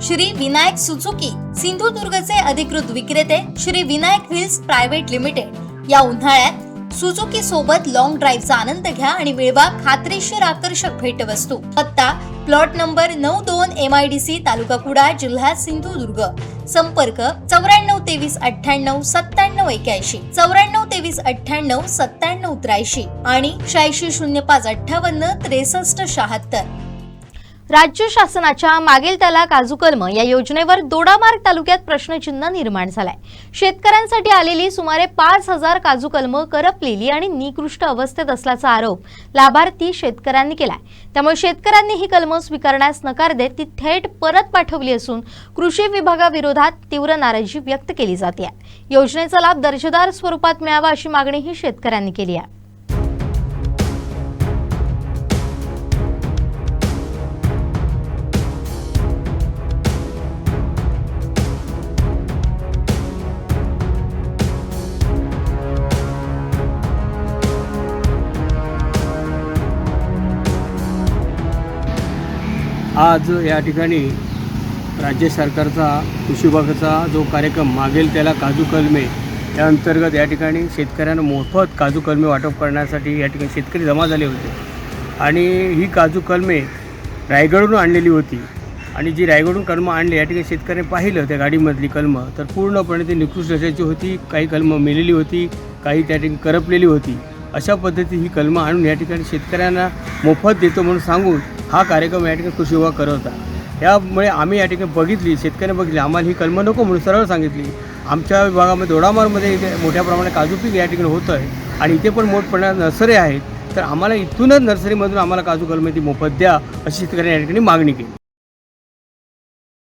Shri Vinayak Suzuki सिंधुदुर्गचे अधिकृत विक्रेते Shri Vinayak wheels private limited या उन्हाळ्यात सुझुकी सोबत लॉंग ड्राईव्हचा आनंद घ्या आणि मिळवा खात्रीशीर आकर्षक भेटवस्तू। पत्ता प्लॉट नंबर 92 MIDC तालुका कुडाळ जिल्हा सिंधुदुर्ग। संपर्क 9423989781 9423989783 आणि 860558637676। राज्य शासनाच्या मागेल त्याला काजू कलम या योजनेवर दोडामार्ग तालुक्यात प्रश्नचिन्ह निर्माण झालाय। शेतकऱ्यांसाठी आलेली सुमारे 5000 काजू कलम करपलेली आणि निकृष्ट अवस्थेत असल्याचा आरोप लाभार्थी शेतकऱ्यांनी केलाय। त्यामुळे शेतकऱ्यांनी ही कलम स्वीकारण्यास नकार देत ती थेट परत पाठवली असून कृषी विभागाविरोधात तीव्र नाराजी व्यक्त केली जाते। योजनेचा लाभ दर्जेदार स्वरूपात मिळावा अशी मागणीही शेतकऱ्यांनी केली आहे। आज या ठिकाणी राज्य सरकारचा कृषी विभागाचा जो कार्यक्रम मागेल त्याला काजू कलमे या अंतर्गत या ठिकाणी शेतकऱ्यांना मोफत काजू कलमे वाटप करण्यासाठी या ठिकाणी शेतकरी जमा झाले होते आणि ही काजू कलमे रायगडहून आणलेली होती आणि जी रायगडहून कलमं आणली या ठिकाणी शेतकऱ्यांनी पाहिलं त्या गाडीमधली कलमं तर पूर्णपणे ती निकृष्ट दर्जाची होती। काही कलमं मेलेली होती, काही त्या ठिकाणी करपलेली होती। अशा पद्धती ही कलमं आणून या ठिकाणी शेतकऱ्यांना मोफत देतो म्हणून सांगून हा कार्यक्रम या ठिकाणी कृषी विभाग करत होता। यामुळे आम्ही या ठिकाणी बघितली, शेतकऱ्यांनी बघितली, आम्हाला ही कलमं नको म्हणून सरळ सांगितली। आमच्या विभागामध्ये दोडामार्गमध्ये इथे मोठ्या प्रमाणात काजू पीक या ठिकाणी होतं आहे आणि इथे पण मोठमोठ्या नर्सरी आहेत, तर आम्हाला इथूनच नर्सरीमधून आम्हाला काजू कलमे ती मोफत द्या अशी शेतकऱ्यांनी या ठिकाणी मागणी केली।